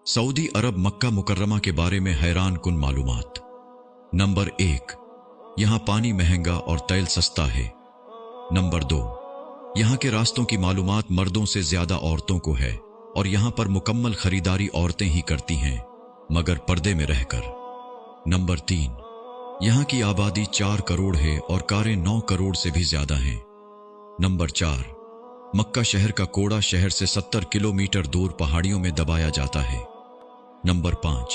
Saudi अरब मक्का मुकर्रमा के बारे में हैरान कुन मालूमात। नंबर 1, यहाँ पानी महंगा और तेल सस्ता है। नंबर 2, यहाँ के रास्तों की मालूमात मर्दों से ज्यादा औरतों को है और यहाँ पर मुकम्मल खरीदारी औरतें ही करती हैं, मगर पर्दे में रहकर। नंबर 3, यहाँ की आबादी 4 करोड़ है और कारें 9 करोड़ से भी ज्यादा हैं। नंबर 4, मक्का शहर का कोड़ा शहर से 70 किलोमीटर दूर पहाड़ियों में दबाया जाता है। नंबर 5,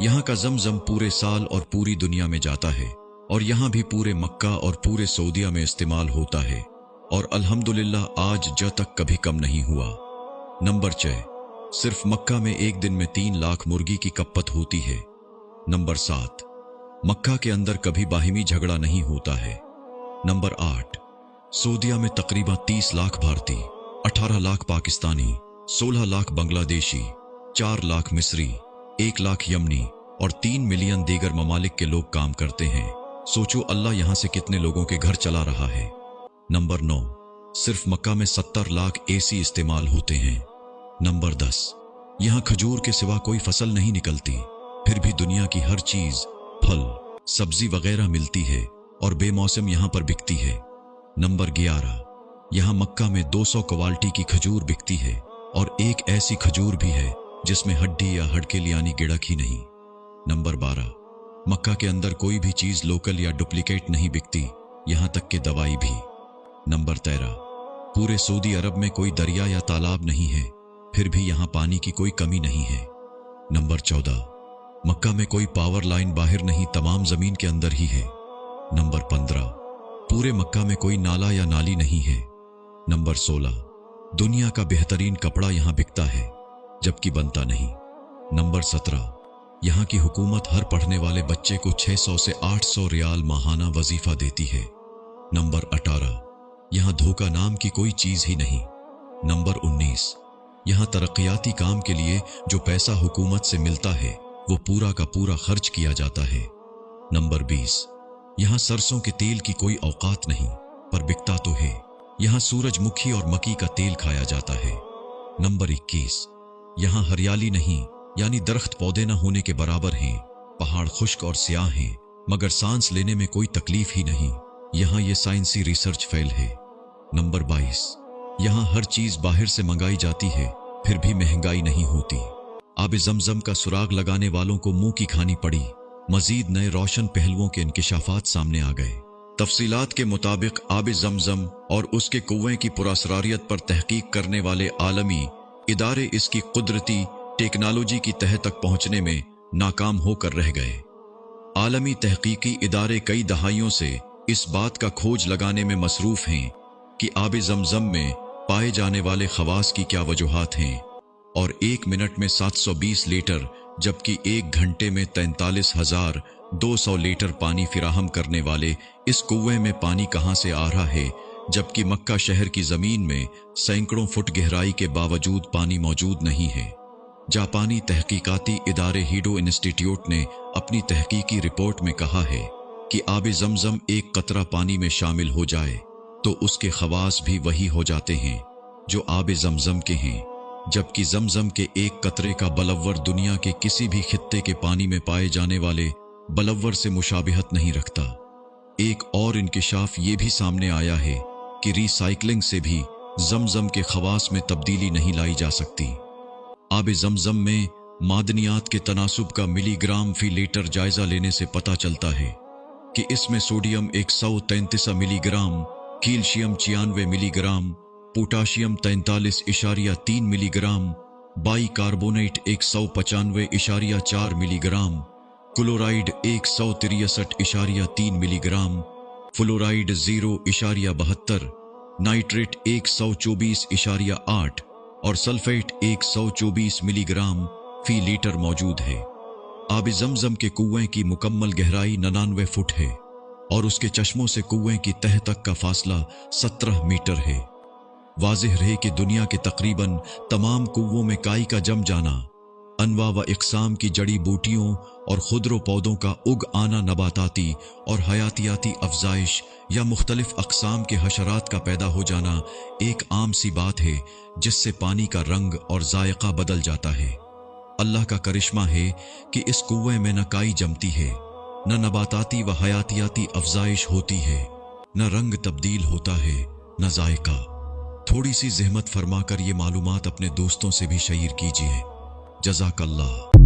यहाँ का जमजम पूरे साल और पूरी दुनिया में जाता है और यहाँ भी पूरे मक्का और पूरे सऊदिया में इस्तेमाल होता है और अल्हम्दुलिल्लाह आज ज तक कभी कम नहीं हुआ। नंबर 6, सिर्फ मक्का में एक दिन में 3 लाख मुर्गी की खपत होती है। नंबर 7, मक्का के अंदर कभी बाहिमी झगड़ा नहीं होता है। नंबर 8, सऊदिया में तकरीबन 30 लाख भारतीय, 18 लाख पाकिस्तानी, 16 लाख बांग्लादेशी, 4 लाख मिस्री, 1 लाख यमनी और 3 मिलियन दीगर ममालिक के लोग काम करते हैं। सोचो अल्लाह यहां से कितने लोगों के घर चला रहा है। नंबर 9, सिर्फ मक्का में 70 लाख एसी इस्तेमाल होते हैं। नंबर 10, यहां खजूर के सिवा कोई फसल नहीं निकलती, फिर भी दुनिया की हर चीज, फल, सब्जी वगैरह मिलती है और बेमौसम यहां पर बिकती है। नंबर 11, यहां मक्का में 200 क्वालिटी की खजूर बिकती है और एक ऐसी खजूर भी है जिसमें हड्डी या हड़केल यानी गिड़क ही नहीं। नंबर 12, मक्का के अंदर कोई भी चीज लोकल या डुप्लीकेट नहीं बिकती, यहां तक कि दवाई भी। नंबर 13, पूरे सऊदी अरब में कोई दरिया या तालाब नहीं है, फिर भी यहां पानी की कोई कमी नहीं है। नंबर 14, मक्का में कोई पावर लाइन बाहर नहीं, तमाम जमीन के अंदर ही है। नंबर 15, पूरे मक्का में कोई नाला या नाली नहीं है। नंबर 16, दुनिया का बेहतरीन कपड़ा यहां बिकता है जबकि बनता नहीं। नंबर 17, यहां की हुकूमत हर पढ़ने वाले बच्चे को 600 से 800 रियाल माहाना वजीफा देती है। नंबर 18, यहां धोखा नाम की कोई चीज ही नहीं। नंबर 19, यहां तरक्याती काम के लिए जो पैसा हुकूमत से मिलता है वो पूरा का पूरा खर्च किया जाता है। नंबर 20, यहां सरसों के तेल की कोई औकात नहीं, पर बिकता तो है। यहां सूरजमुखी और मकी का तेल खाया जाता है। नंबर 21, यहां हरियाली नहीं, यानी दरख्त पौधे न होने के बराबर हैं। पहाड़ खुश्क और स्याह हैं, मगर सांस लेने में कोई तकलीफ ही नहीं। यहां ये साइंसी रिसर्च फेल है। नंबर 22, यहां हर चीज बाहर से मंगाई जाती है, फिर भी महंगाई नहीं होती। आब जमजम का सुराग लगाने वालों को मुंह की खानी पड़ी। मजीद नए रोशन पहलुओं के इंकिशाफात सामने आ गए। तफसीलात के मुताबिक आब जमजम और उसके कुएं की पुरअसरारियत पर तहकीक करने वाले आलमी इदारे इसकी कुदरती टेक्नोलॉजी की तह तक पहुंचने में नाकाम होकर रह गए। आलमी तहकीकी इदारे कई दहाइयों से इस बात का खोज लगाने में मसरूफ हैं कि आब जमजम में पाए जाने वाले खवास की क्या वजूहात हैं और 1 मिनट में 720 लीटर जबकि 1 घंटे में 43,200 लीटर पानी फिराहम करने वाले इस कुएं में पानी कहां से आ रहा है, जबकि मक्का शहर की जमीन में सैकड़ों फुट गहराई के बावजूद पानी मौजूद नहीं है। जापानी तहकीकाती इदारे हीडो इंस्टीट्यूट ने अपनी तहकीकी रिपोर्ट में कहा है कि आब जमजम एक कतरा पानी में शामिल हो जाए तो उसके खवास भी वही हो जाते हैं जो आब जमजम के हैं, जबकि जमजम के एक कतरे का बलव्वर दुनिया के किसी भी खित्ते के पानी में पाए जाने वाले बलव्वर से मुशाबिहत नहीं रखता। एक और इंकिशाफ ये भी सामने आया है कि रिसाइकलिंग से भी जमजम के खवास में तब्दीली नहीं लाई जा सकती। आब जमजम में मादनियात के तनासुब का मिलीग्राम फी लीटर जायजा लेने से पता चलता है कि इसमें sodium 133 milligram, calcium 96 milligram, potassium 43.3 milligram, by carbonate 195.4 milligram, chloride 163.3 milligram, fluoride 0.72, nitrate 124.8 और सल्फेट 124 मिलीग्राम फी लीटर मौजूद है। आब जमजम के कुएं की मुकम्मल गहराई 99 फुट है और उसके चश्मों से कुएं की तह तक का फासला 17 मीटर है। वाज़िह रहे कि दुनिया के तकरीबन तमाम कुओं में काई का जम जाना, अनवा व इक़साम की जड़ी बूटियों और खुदरो पौधों का उग आना, नबाताती और हयातियाती अफजाइश या मुख्तलिफ अक़साम के हशरात का पैदा हो जाना एक आम सी बात है जिससे पानी का रंग और जायका बदल जाता है। अल्लाह का करिश्मा है कि इस कुएं में न काई जमती है, न नबाताती व हयातियाती अफजाइश होती है, न रंग तब्दील होता है, न जायका। थोड़ी सी ज़हमत फरमाकर ये मालूमात अपने दोस्तों से भी शेयर कीजिए। जज़ाकल्लाह।